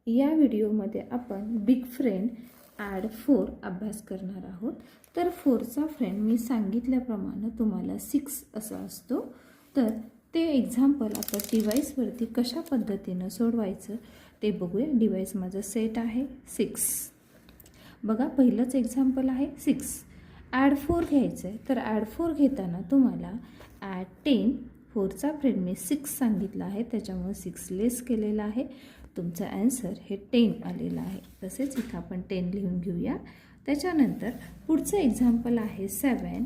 या व्हिडिओमध्ये आपण बिग फ्रेंड ॲड 4 अभ्यास करणार आहोत। तर 4चा फ्रेंड मी सांगितल्याप्रमाणे तुम्हाला 6 असा असतो। तर ते एक्झाम्पल आपण डिव्हाइसवरती कशा पद्धतीने सोडवायचं ते बघूया। डिव्हाइस माझा सेट आहे 6। बघा पहिलंच एक्झाम्पल आहे 6। ॲड 4 घ्यायचं आहे। तर ॲड 4 घेताना तुम्हाला ॲड 10 4चा फ्रेंड मी 6 सांगितला आहे, त्याच्यामुळे 6 लेस केलेला आहे। तुमचा आन्सर हे 10 आलेला आहे। तसेच इथं आपण 10 लिहून घेऊया। त्याच्यानंतर पुढचं एक्झाम्पल आहे 7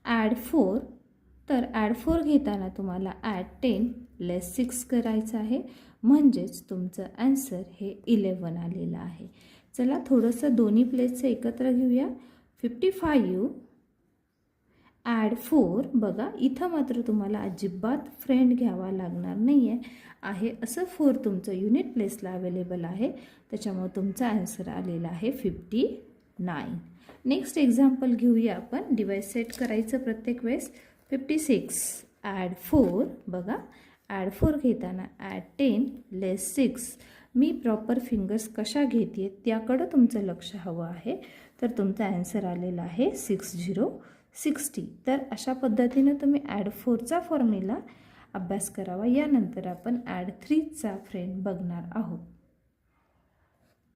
ॲड 4। तर ॲड 4 घेताना तुम्हाला ॲड 10 लेस 6 करायचं आहे, म्हणजेच तुमचं आन्सर हे 11 आलेलं आहे। चला थोडंसं दोन्ही प्लेसचं एकत्र घेऊया। 55 ॲड 4। बघा इथं मात्र तुम्हाला अजिबात फ्रेंड घ्यावा लागणार नाही आहे असं 4 तुमचं युनिट प्लेसला अवेलेबल आहे, त्याच्यामुळे तुमचा आन्सर आलेला आहे 59। नेक्स्ट एक्झाम्पल घेऊया आपण। डिव्हाइस सेट करायचं प्रत्येक वेळेस। 56 ॲड 4। बघा ॲड 4 घेताना ॲड 10 लेस 6। मी प्रॉपर फिंगर्स कशा घेते त्याकडं तुमचं लक्ष हवं आहे। तर तुमचा आन्सर आलेला आहे 60। तर अशा पद्धतीने तुम्ही ॲड 4चा फॉर्म्युला अभ्यास करावा। यानंतर आपण ॲड 3चा फ्रेंड बघणार आहोत।